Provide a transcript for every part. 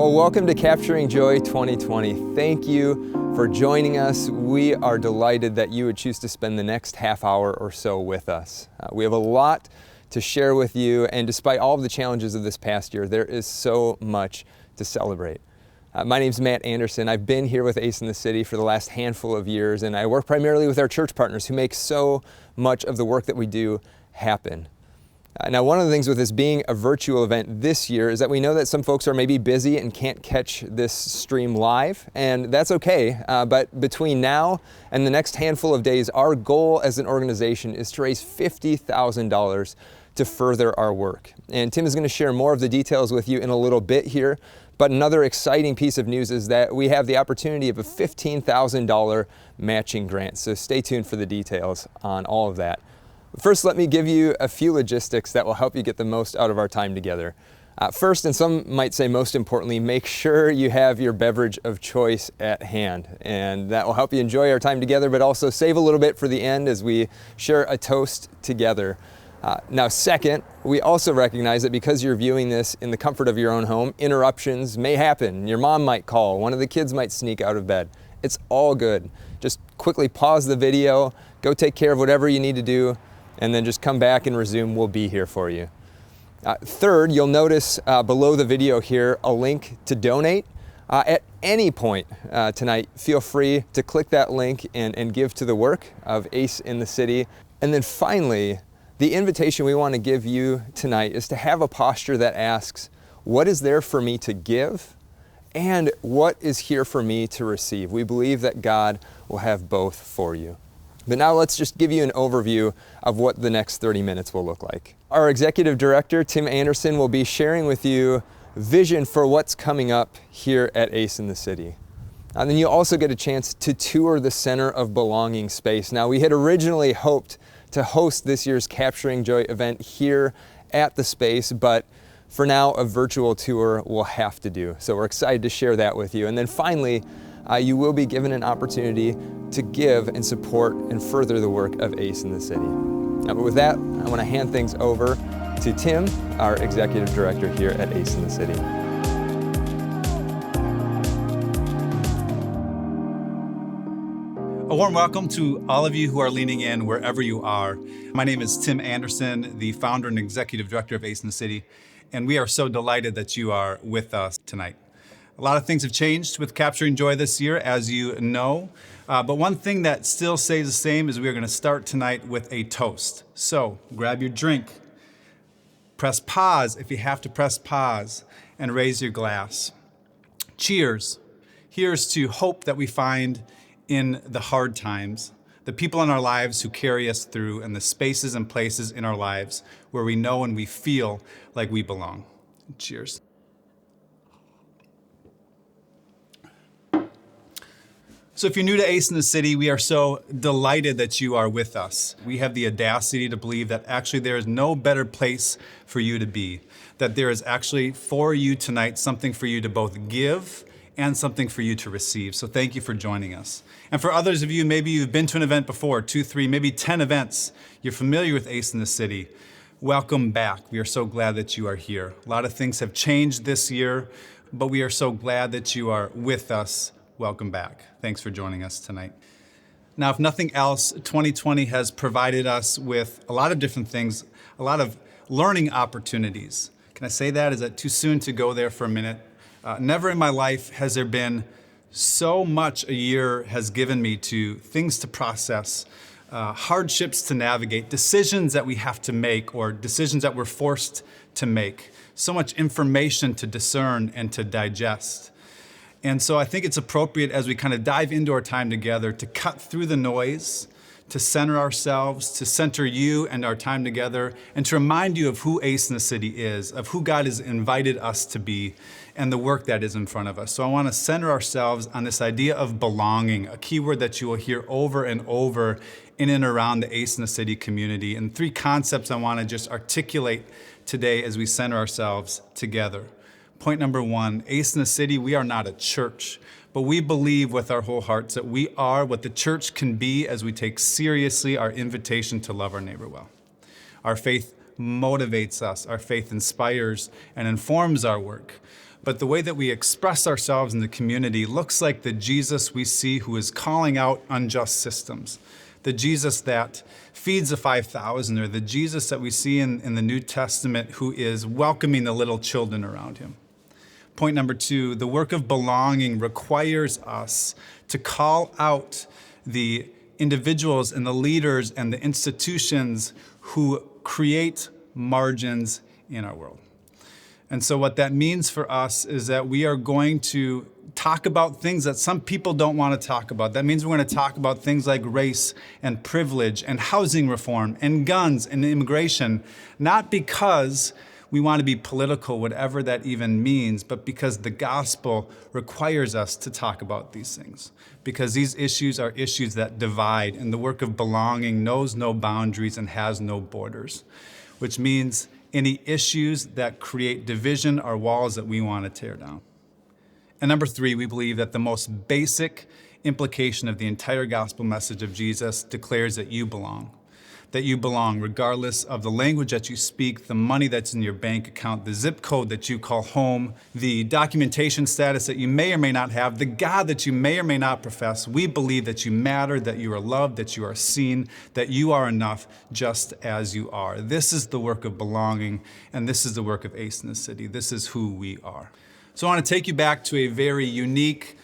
Well, welcome to Capturing Joy 2020. Thank you for joining us. We are delighted that you would choose to spend the next half hour or so with us. We have a lot to share with you, and despite all of the challenges of this past year, there is so much to celebrate. My name's Matt Anderson. I've been here with Ace in the City for the last handful of years, and I work primarily with our church partners who make so much of the work that we do happen. Now, one of the things with this being a virtual event this year is that we know that some folks are maybe busy and can't catch this stream live, and that's okay. But between now and the next handful of days, our goal as an organization is to raise $50,000 to further our work. And Tim is going to share more of the details with you in a little bit here. But another exciting piece of news is that we have the opportunity of a $15,000 matching grant. So stay tuned for the details on all of that. First, let me give you a few logistics that will help you get the most out of our time together. First, and some might say most importantly, make sure you have your beverage of choice at hand. And that will help you enjoy our time together, but also save a little bit for the end as we share a toast together. Now, second, we also recognize that because you're viewing this in the comfort of your own home, interruptions may happen. Your mom might call, one of the kids might sneak out of bed. It's all good. Just quickly pause the video, go take care of whatever you need to do, and then just come back and resume. We'll be here for you. Third, you'll notice below the video here a link to donate. At any point tonight, feel free to click that link and give to the work of Ace in the City. And then finally, the invitation we want to give you tonight is to have a posture that asks, what is there for me to give? And what is here for me to receive? We believe that God will have both for you. But now let's just give you an overview of what the next 30 minutes will look like. Our Executive Director, Tim Anderson, will be sharing with you vision for what's coming up here at Ace in the City. And then you'll also get a chance to tour the Center of Belonging space. Now, we had originally hoped to host this year's Capturing Joy event here at the space, but for now, a virtual tour will have to do. So we're excited to share that with you. And then finally, you will be given an opportunity to give and support and further the work of Ace in the City. But with that, I want to hand things over to Tim, our Executive Director here at Ace in the City. A warm welcome to all of you who are leaning in wherever you are. My name is Tim Anderson, the founder and Executive Director of Ace in the City, and we are so delighted that you are with us tonight. A lot of things have changed with Capturing Joy this year, as you know. But one thing that still stays the same is we are going to start tonight with a toast. So grab your drink, press pause if you have to press pause, and raise your glass. Cheers. Here's to hope that we find in the hard times, the people in our lives who carry us through, and the spaces and places in our lives where we know and we feel like we belong. Cheers. So if you're new to Ace in the City, we are so delighted that you are with us. We have the audacity to believe that actually there is no better place for you to be, that there is actually for you tonight something for you to both give and something for you to receive. So thank you for joining us. And for others of you, maybe you've been to an event before, 2, 3, maybe 10 events. You're familiar with Ace in the City. Welcome back. We are so glad that you are here. A lot of things have changed this year, but we are so glad that you are with us. Welcome back. Thanks for joining us tonight. Now, if nothing else, 2020 has provided us with a lot of different things, a lot of learning opportunities. Can I say that? Is that too soon to go there for a minute? Never in my life has there been so much a year has given me to things to process, hardships to navigate, decisions that we have to make or decisions that we're forced to make, so much information to discern and to digest. And so I think it's appropriate as we kind of dive into our time together to cut through the noise, to center ourselves, to center you and our time together, and to remind you of who Ace in the City is, of who God has invited us to be, and the work that is in front of us. So I want to center ourselves on this idea of belonging, a key word that you will hear over and over in and around the Ace in the City community. And 3 concepts I want to just articulate today as we center ourselves together. Point number 1, Ace in the City, we are not a church, but we believe with our whole hearts that we are what the church can be as we take seriously our invitation to love our neighbor well. Our faith motivates us, our faith inspires and informs our work. but the way that we express ourselves in the community looks like the Jesus we see who is calling out unjust systems, the Jesus that feeds the 5,000, or the Jesus that we see in the New Testament who is welcoming the little children around him. Point number 2, the work of belonging requires us to call out the individuals and the leaders and the institutions who create margins in our world. And so what that means for us is that we are going to talk about things that some people don't want to talk about. That means we're going to talk about things like race and privilege and housing reform and guns and immigration, not because we want to be political, whatever that even means, but because the gospel requires us to talk about these things. Because these issues are issues that divide, and the work of belonging knows no boundaries and has no borders, which means any issues that create division are walls that we want to tear down. And number 3, we believe that the most basic implication of the entire gospel message of Jesus declares that you belong. That you belong regardless of the language that you speak, the money that's in your bank account, the zip code that you call home, the documentation status that you may or may not have, the God that you may or may not profess. We believe that you matter, that you are loved, that you are seen, that you are enough just as you are. This is the work of belonging, and this is the work of Ace in the City. This is who we are. So I want to take you back to a very unique,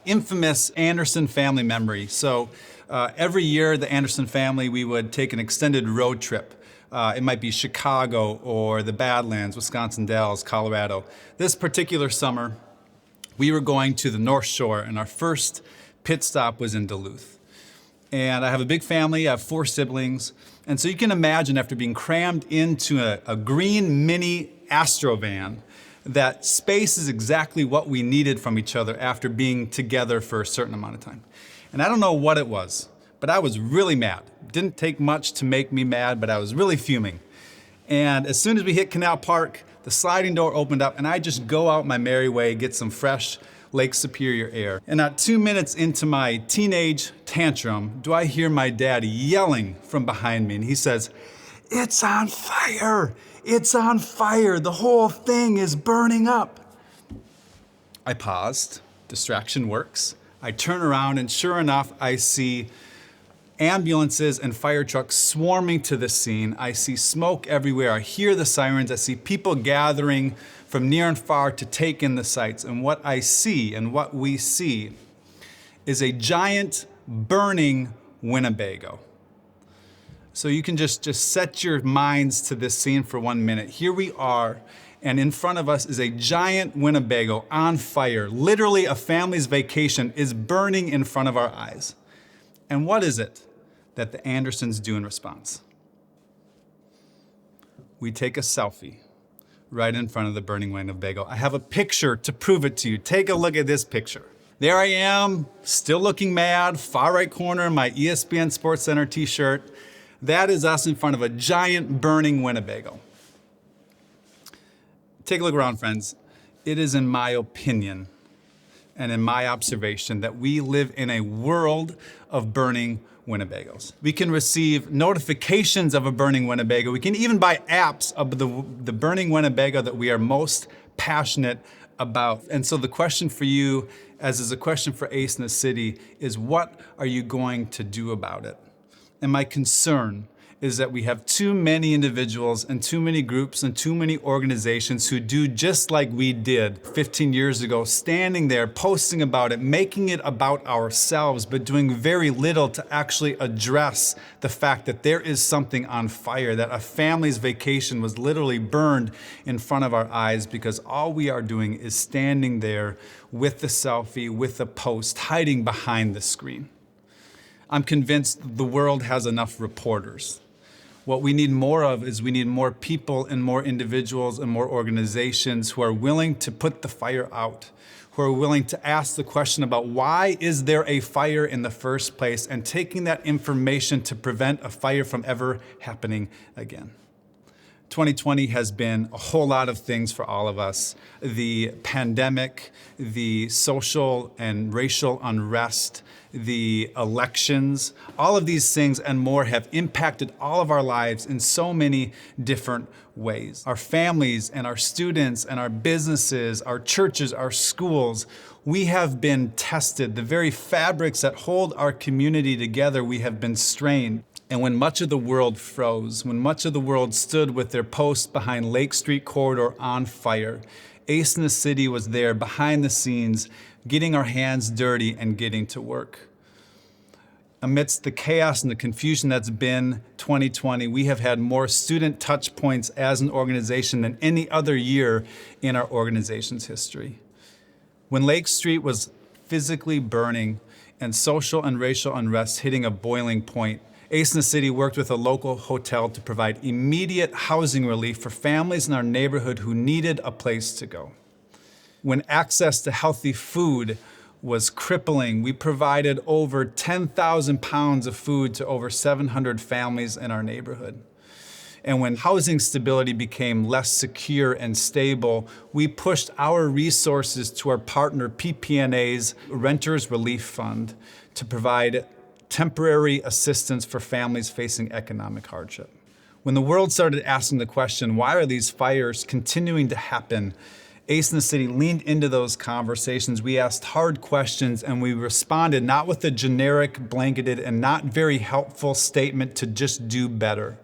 infamous Anderson family memory. So every year, the Anderson family, we would take an extended road trip. It might be Chicago or the Badlands, Wisconsin Dells, Colorado. This particular summer, we were going to the North Shore, and our first pit stop was in Duluth. And I have a big family, I have 4 siblings. And so you can imagine, after being crammed into a green mini Astrovan, that space is exactly what we needed from each other after being together for a certain amount of time. And I don't know what it was, but I was really mad. It didn't take much to make me mad, but I was really fuming. And as soon as we hit Canal Park, the sliding door opened up, and I just go out my merry way, get some fresh Lake Superior air. And not 2 minutes into my teenage tantrum, do I hear my dad yelling from behind me, and he says, "It's on fire! It's on fire! The whole thing is burning up!" I paused. Distraction works. I turn around, and sure enough, I see ambulances and fire trucks swarming to the scene. I see smoke everywhere. I hear the sirens. I see people gathering from near and far to take in the sights. And what I see, and what we see, is a giant burning Winnebago. So you can just set your minds to this scene for 1 minute. Here we are, and in front of us is a giant Winnebago on fire. Literally, a family's vacation is burning in front of our eyes. And what is it that the Andersons do in response? We take a selfie right in front of the burning Winnebago. I have a picture to prove it to you. Take a look at this picture. There I am, still looking mad, far right corner in my ESPN Sports Center t-shirt. That is us in front of a giant burning Winnebago. Take a look around, friends. It is, in my opinion, and in my observation, that we live in a world of burning Winnebagos. We can receive notifications of a burning Winnebago. We can even buy apps of the burning Winnebago that we are most passionate about. And so the question for you, as is a question for Ace in the City, is what are you going to do about it? And my concern is that we have too many individuals and too many groups and too many organizations who do just like we did 15 years ago, standing there, posting about it, making it about ourselves, but doing very little to actually address the fact that there is something on fire, that a family's vacation was literally burned in front of our eyes, because all we are doing is standing there with the selfie, with the post, hiding behind the screen. I'm convinced the world has enough reporters. What we need more of is we need more people and more individuals and more organizations who are willing to put the fire out, who are willing to ask the question about why is there a fire in the first place, and taking that information to prevent a fire from ever happening again. 2020 has been a whole lot of things for all of us. The pandemic, the social and racial unrest, the elections, all of these things and more have impacted all of our lives in so many different ways. Our families and our students and our businesses, our churches, our schools, we have been tested. The very fabrics that hold our community together, we have been strained. And when much of the world froze, when much of the world stood with their posts behind Lake Street Corridor on fire, Ace in the City was there behind the scenes, getting our hands dirty and getting to work. Amidst the chaos and the confusion that's been 2020, we have had more student touch points as an organization than any other year in our organization's history. When Lake Street was physically burning and social and racial unrest hitting a boiling point, Ace in the City worked with a local hotel to provide immediate housing relief for families in our neighborhood who needed a place to go. When access to healthy food was crippling, we provided over 10,000 pounds of food to over 700 families in our neighborhood. And when housing stability became less secure and stable, we pushed our resources to our partner PPNA's Renters Relief Fund to provide temporary assistance for families facing economic hardship. When the world started asking the question, why are these fires continuing to happen? Ace in the City leaned into those conversations. We asked hard questions and we responded not with a generic, blanketed, and not very helpful statement to just do better,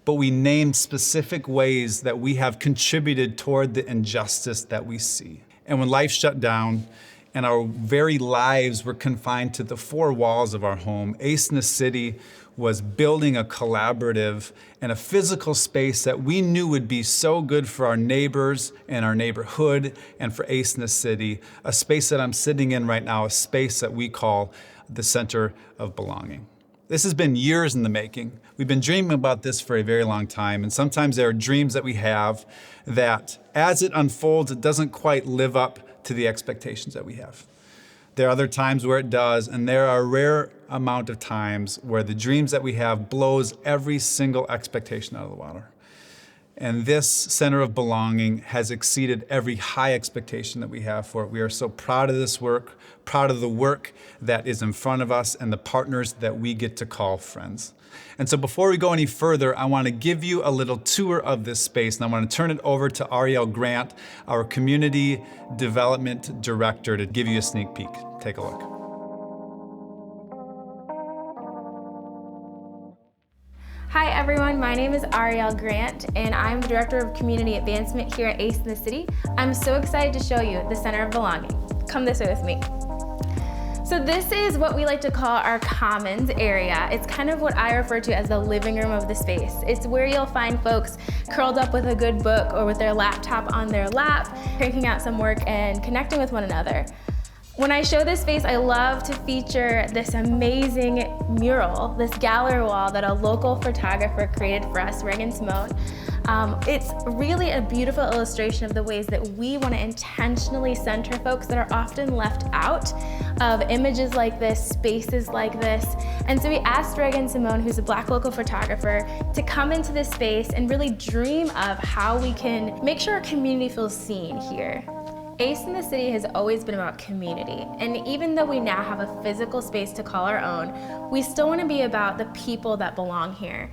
but we named specific ways that we have contributed toward the injustice that we see. And when life shut down, and our very lives were confined to the four walls of our home, Ace in the City was building a collaborative and a physical space that we knew would be so good for our neighbors and our neighborhood and for Ace in the City, a space that I'm sitting in right now, a space that we call the Center of Belonging. This has been years in the making. We've been dreaming about this for a very long time, and sometimes there are dreams that we have that as it unfolds, it doesn't quite live up to the expectations that we have. There are other times where it does, and there are a rare amount of times where the dreams that we have blows every single expectation out of the water. And this Center of Belonging has exceeded every high expectation that we have for it. We are so proud of this work, proud of the work that is in front of us and the partners that we get to call friends. And so before we go any further, I want to give you a little tour of this space, and I want to turn it over to Ariel Grant, our Community Development Director, to give you a sneak peek. Take a look. Hi everyone, my name is Ariel Grant and I'm the Director of Community Advancement here at Ace in the City. I'm so excited to show you the Center of Belonging. Come this way with me. So this is what we like to call our commons area. It's kind of what I refer to as the living room of the space. It's where you'll find folks curled up with a good book or with their laptop on their lap, cranking out some work and connecting with one another. When I show this space, I love to feature this amazing mural, this gallery wall that a local photographer created for us, Reagan Simone. It's really a beautiful illustration of the ways that we want to intentionally center folks that are often left out of images like this, spaces like this. And so we asked Reagan Simone, who's a Black local photographer, to come into this space and really dream of how we can make sure our community feels seen here. Ace in the City has always been about community, and even though we now have a physical space to call our own, we still want to be about the people that belong here.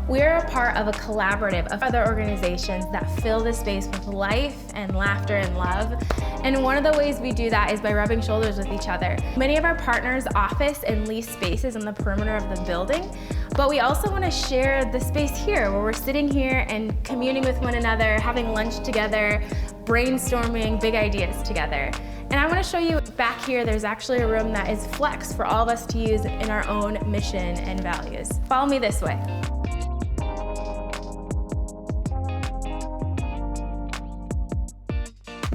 We're a part of a collaborative of other organizations that fill this space with life and laughter and love, and one of the ways we do that is by rubbing shoulders with each other. Many of our partners office and lease spaces on the perimeter of the building, but we also want to share the space here where we're sitting here and communing with one another, having lunch together, brainstorming big ideas together. And I want to show you back here, there's actually a room that is flex for all of us to use in our own mission and values. Follow me this way.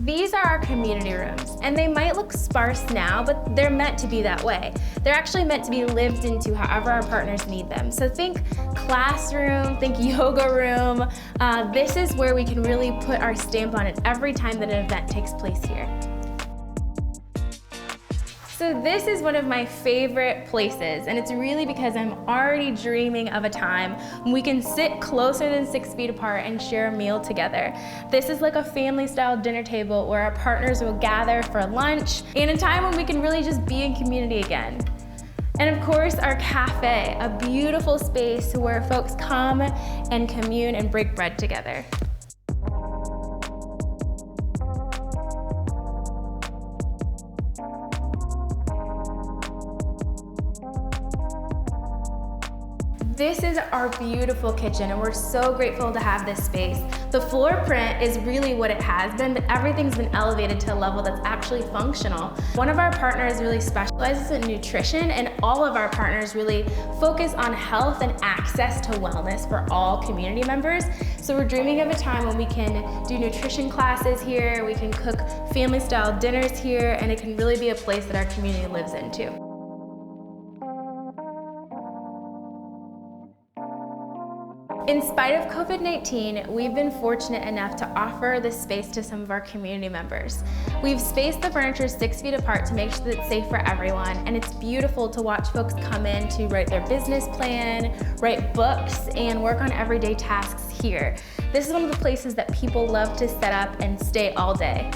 These are our community rooms, and they might look sparse now, but they're meant to be that way. They're actually meant to be lived into however our partners need them. So think classroom, think yoga room. This is where we can really put our stamp on it every time that an event takes place here. So this is one of my favorite places, and it's really because I'm already dreaming of a time when we can sit closer than 6 feet apart and share a meal together. This is like a family-style dinner table where our partners will gather for lunch, and a time when we can really just be in community again. And of course, our cafe, a beautiful space where folks come and commune and break bread together. This is our beautiful kitchen, and we're so grateful to have this space. The floor print is really what it has been, but everything's been elevated to a level that's actually functional. One of our partners really specializes in nutrition, and all of our partners really focus on health and access to wellness for all community members. So we're dreaming of a time when we can do nutrition classes here, we can cook family-style dinners here, and it can really be a place that our community lives in too. In spite of COVID-19, we've been fortunate enough to offer this space to some of our community members. We've spaced the furniture 6 feet apart to make sure that it's safe for everyone, and it's beautiful to watch folks come in to write their business plan, write books, and work on everyday tasks here. This is one of the places that people love to set up and stay all day.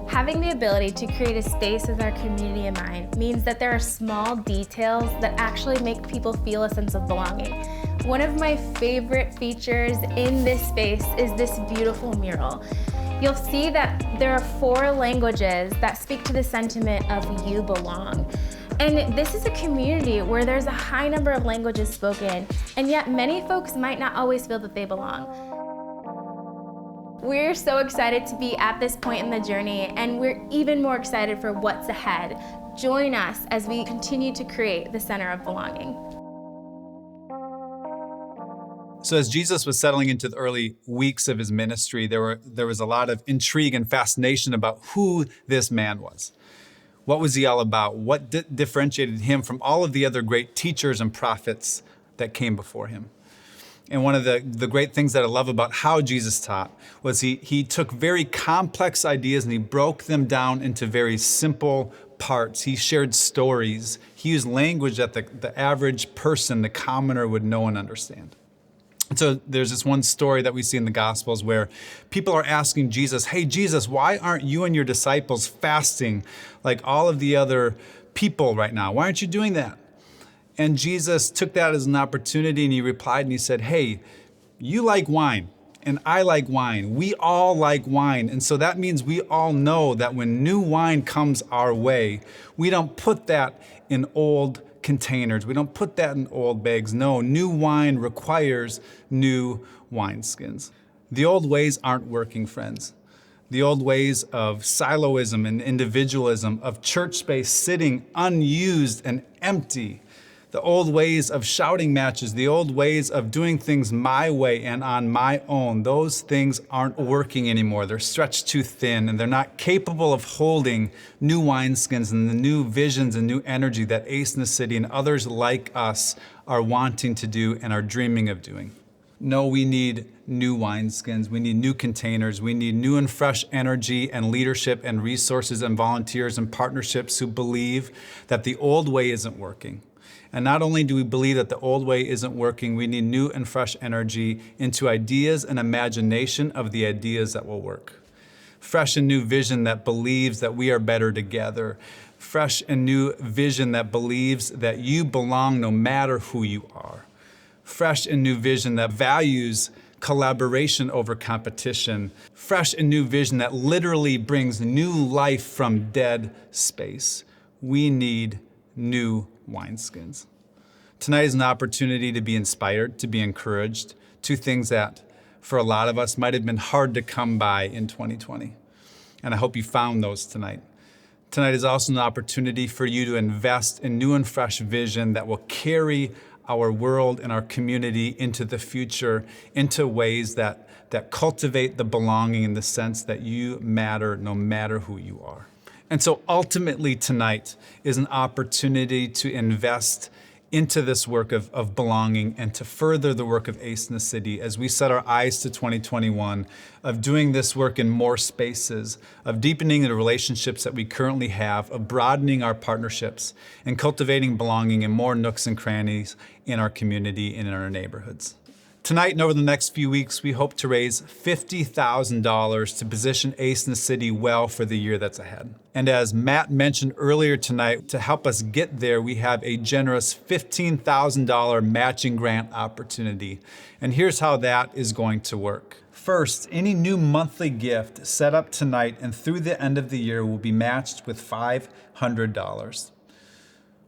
Having the ability to create a space with our community in mind means that there are small details that actually make people feel a sense of belonging. One of my favorite features in this space is this beautiful mural. You'll see that there are 4 languages that speak to the sentiment of "you belong." And this is a community where there's a high number of languages spoken, and yet many folks might not always feel that they belong. We're so excited to be at this point in the journey, and we're even more excited for what's ahead. Join us as we continue to create the center of belonging. So as Jesus was settling into the early weeks of his ministry, there was a lot of intrigue and fascination about who this man was. What was he all about? What differentiated him from all of the other great teachers and prophets that came before him? And one of the great things that I love about how Jesus taught was he took very complex ideas and he broke them down into very simple parts. He shared stories. He used language that the average person, the commoner, would know and understand. And so there's this one story that we see in the Gospels where people are asking Jesus, "Hey, Jesus, why aren't you and your disciples fasting like all of the other people right now? Why aren't you doing that?" And Jesus took that as an opportunity and he replied and he said, "Hey, you like wine and I like wine. We all like wine. And so that means we all know that when new wine comes our way, we don't put that in old containers. We don't put that in old bags. No, new wine requires new wineskins." The old ways aren't working, friends. The old ways of siloism and individualism, of church space sitting unused and empty, the old ways of shouting matches, the old ways of doing things my way and on my own, those things aren't working anymore. They're stretched too thin and they're not capable of holding new wineskins and the new visions and new energy that Ace in the City and others like us are wanting to do and are dreaming of doing. No, we need new wineskins. We need new containers. We need new and fresh energy and leadership and resources and volunteers and partnerships who believe that the old way isn't working. And not only do we believe that the old way isn't working, we need new and fresh energy into ideas and imagination of the ideas that will work. Fresh and new vision that believes that we are better together. Fresh and new vision that believes that you belong no matter who you are. Fresh and new vision that values collaboration over competition. Fresh and new vision that literally brings new life from dead space. We need new wineskins. Tonight is an opportunity to be inspired, to be encouraged, 2 things that for a lot of us might have been hard to come by in 2020. And I hope you found those tonight. Tonight is also an opportunity for you to invest in new and fresh vision that will carry our world and our community into the future, into ways that cultivate the belonging in the sense that you matter no matter who you are. And so ultimately tonight is an opportunity to invest into this work of belonging and to further the work of ACE in the City as we set our eyes to 2021, of doing this work in more spaces, of deepening the relationships that we currently have, of broadening our partnerships, and cultivating belonging in more nooks and crannies in our community and in our neighborhoods. Tonight and over the next few weeks, we hope to raise $50,000 to position ACE in the City well for the year that's ahead. And as Matt mentioned earlier tonight, to help us get there, we have a generous $15,000 matching grant opportunity. And here's how that is going to work. First, any new monthly gift set up tonight and through the end of the year will be matched with $500.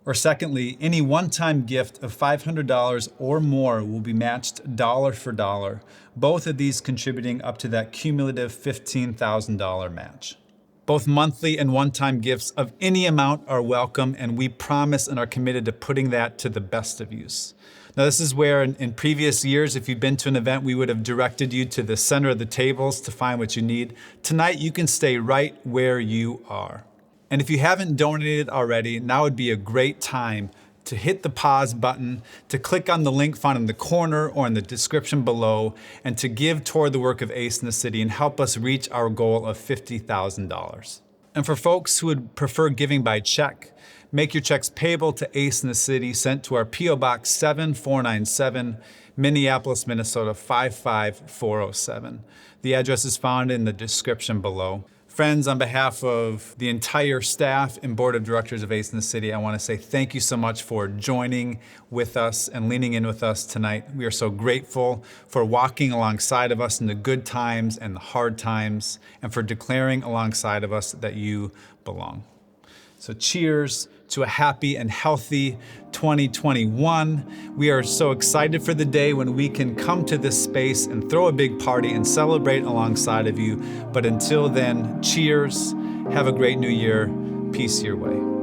Or secondly, any one-time gift of $500 or more will be matched dollar for dollar, both of these contributing up to that cumulative $15,000 match. Both monthly and one-time gifts of any amount are welcome, and we promise and are committed to putting that to the best of use. Now, this is where in previous years, if you've been to an event, we would have directed you to the center of the tables to find what you need. Tonight, you can stay right where you are. And if you haven't donated already, now would be a great time to hit the pause button, to click on the link found in the corner or in the description below, and to give toward the work of ACE in the City and help us reach our goal of $50,000. And for folks who would prefer giving by check, make your checks payable to ACE in the City, sent to our P.O. Box 7497, Minneapolis, Minnesota 55407. The address is found in the description below. Friends, on behalf of the entire staff and board of directors of ACE in the City, I want to say thank you so much for joining with us and leaning in with us tonight. We are so grateful for walking alongside of us in the good times and the hard times, and for declaring alongside of us that you belong. So cheers to a happy and healthy 2021. We are so excited for the day when we can come to this space and throw a big party and celebrate alongside of you. But until then, cheers, have a great new year, peace your way.